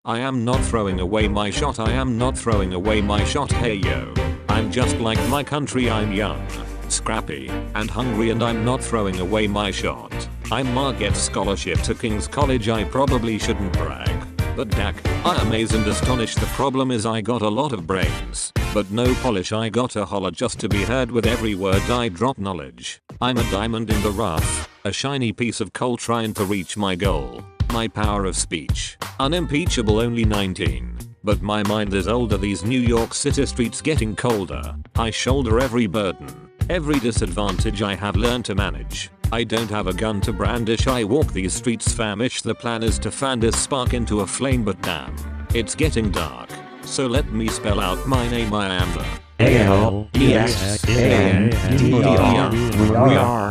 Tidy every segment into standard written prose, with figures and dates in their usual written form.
I am not throwing away my shot. I am not throwing away my shot. Hey yo. I'm just like my country. I'm young, scrappy, and hungry, and I'm not throwing away my shot. I'm Marget scholarship to King's College. I probably shouldn't brag, but dak, I amaze and astonish. The problem is I got a lot of brains, but no polish. I gotta holler just to be heard with every word I drop. Knowledge. I'm a diamond in the rough, a shiny piece of coal trying to reach my goal. My power of speech, unimpeachable, only 19. But my mind is older. These New York City streets getting colder. I shoulder every burden, every disadvantage I have learned to manage. I don't have a gun to brandish. I walk these streets famished. The plan is to fan this spark into a flame, but damn, it's getting dark. So let me spell out my name. I am the A-L-E-S-A-N-D-R.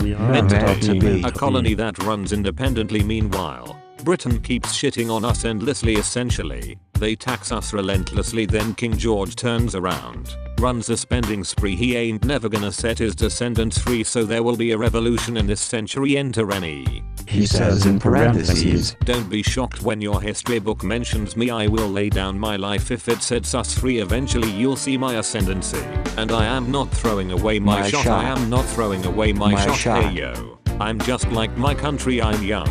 We are meant to be a colony that runs independently. Meanwhile, Britain keeps shitting on us endlessly. Essentially, they tax us relentlessly. Then King George turns around, runs a spending spree. He ain't never gonna set his descendants free, so there will be a revolution in this century. Enter any. He says in parentheses. Don't be shocked when your history book mentions me. I will lay down my life if it sets us free. Eventually you'll see my ascendancy. And I am not throwing away my shot. I am not throwing away my shot. Hey yo. I'm just like my country. I'm young,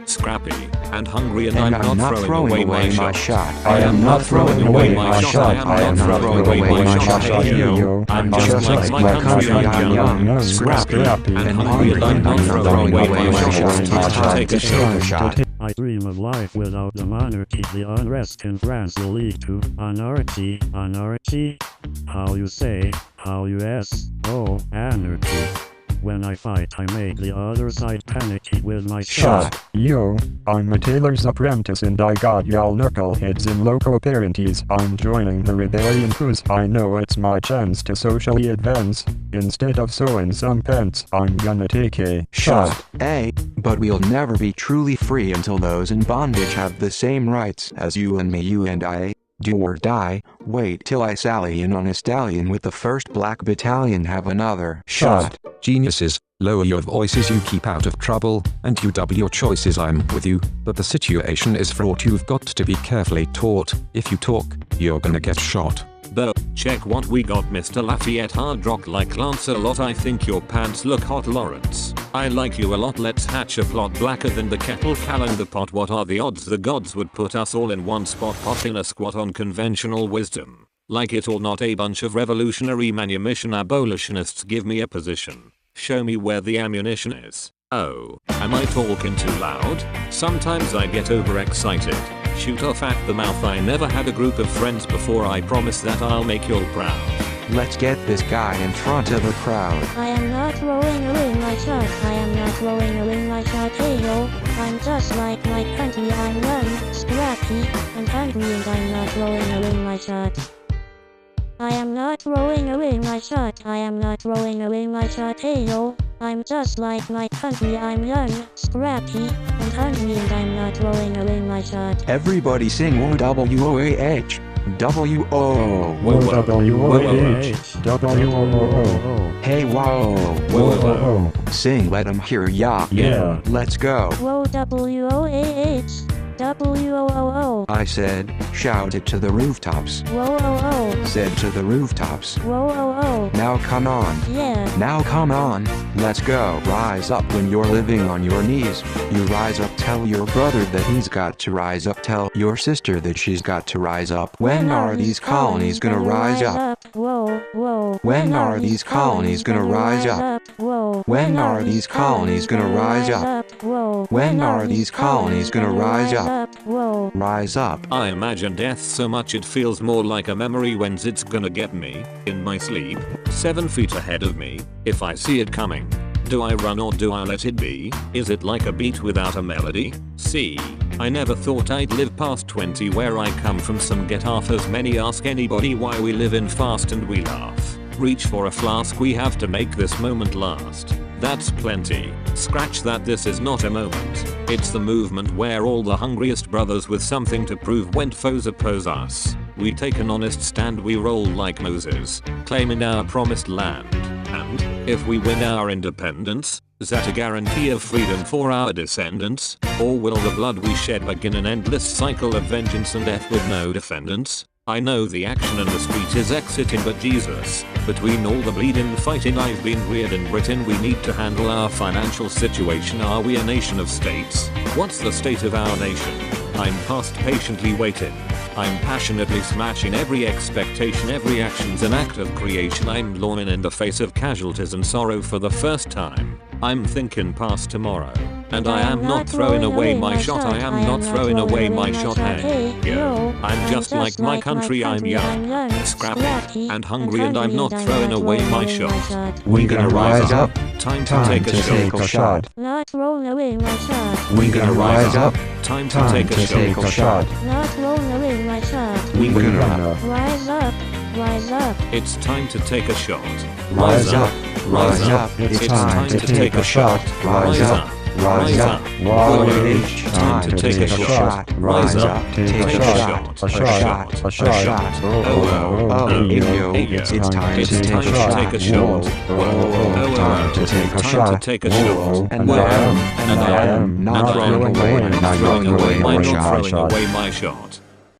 scrappy, and hungry, and I'm not throwing away my shot. I am not throwing away my shot. I am not throwing away my shot. Hey yo. I'm just like my country. I'm young, scrappy, and hungry, and I'm not throwing away my shot. Take a shot. I dream of life without the monarchy. The unrest in France will lead to anarchy. Anarchy? How you say, how you S-O, anarchy. When I fight, I make the other side panicky with my shot. Yo, I'm a tailor's apprentice and I got y'all knuckleheads in loco parenties. I'm joining the rebellion cause I know it's my chance to socially advance. Instead of sewing some pants, I'm gonna take a shot. But we'll never be truly free until those in bondage have the same rights as you and me, you and I. Do or die. Wait till I sally in on a stallion with the 1st Black Battalion. Have another shot. Geniuses, lower your voices. You keep out of trouble, and you double your choices. I'm with you, but the situation is fraught. You've got to be carefully taught. If you talk, you're gonna get shot. Though, check what we got, Mr. Lafayette. Hard rock like Lancelot. I think your pants look hot, Lawrence. I like you a lot. Let's hatch a plot blacker than the kettle calling the pot. What are the odds the gods would put us all in one spot, potting a squat on conventional wisdom? Like it or not, a bunch of revolutionary manumission abolitionists. Give me a position. Show me where the ammunition is. Oh, am I talking too loud? Sometimes I get overexcited. Shoot off at the mouth. I never had a group of friends before. I promise that I'll make you all proud. Let's get this guy in front of the crowd. I am not throwing away my shot. I am not throwing away my shot. Hey yo, I'm just like my country. I'm young, scrappy, and hungry, and I'm not throwing away my shot. I am not throwing away my shot. I am not throwing away my shot. Hey yo, I'm just like my country. I'm young, scrappy, and hungry, and I'm not throwing away my shot. Everybody sing W-O-A-H. W-O. W-O-H. W-O-O. Hey wow. Whoa. Sing, let 'em hear ya. Yeah. Let's go. Whoa, W-O-A-H. W-O-O-O. I said, shout it to the rooftops. Whoa-O-O. Said to the rooftops. Whoa-O-O. Now come on. Yeah. Now come on. Let's go. Rise up when you're living on your knees. You rise up, tell your brother that he's got to rise up. Tell your sister that she's got to rise up. When are these colonies gonna rise up? Whoa, whoa. When are these colonies gonna rise up? Whoa. When are these colonies gonna rise up? Whoa. When are these colonies gonna rise up? Whoa. Rise up. I imagine death so much it feels more like a memory. When's it's gonna get me? In my sleep? 7 feet ahead of me, if I see it coming. Do I run or do I let it be? Is it like a beat without a melody? See, I never thought I'd live past 20. Where I come from, some get half as many. Ask anybody why we live in fast and we laugh. Reach for a flask, we have to make this moment last. That's plenty. Scratch that, this is not a moment. It's the movement where all the hungriest brothers with something to prove when foes oppose us. We take an honest stand, we roll like Moses, claiming our promised land. And, if we win our independence, is that a guarantee of freedom for our descendants? Or will the blood we shed begin an endless cycle of vengeance and death with no defendants? I know the action and the street is exiting, but Jesus, between all the bleeding fighting I've been reared in Britain, we need to handle our financial situation. Are we a nation of states? What's the state of our nation? I'm past patiently waiting. I'm passionately smashing every expectation, every action's an act of creation. I'm lawing in the face of casualties and sorrow for the first time. I'm thinking past tomorrow. And I am not throwing away my shot, I am not throwing away my shot, hey, yo. I'm just like my country, I'm young, scrappy, and hungry, and I'm not throwing away my shot. We gonna rise up. Time to take a shot. Not throw away my shot. We gonna rise up. Time to take a shot. Not throw away my shot. We gonna Rise up. Rise up. It's time to take a shot. rise up. Rise up. It's time to take a shot. Rise up. Rise up. It's time to take a shot. Rise up. Take a shot. A shot. A shot. Oh, it's time to take a shot. Time to take a shot. And I am not throwing away my shot.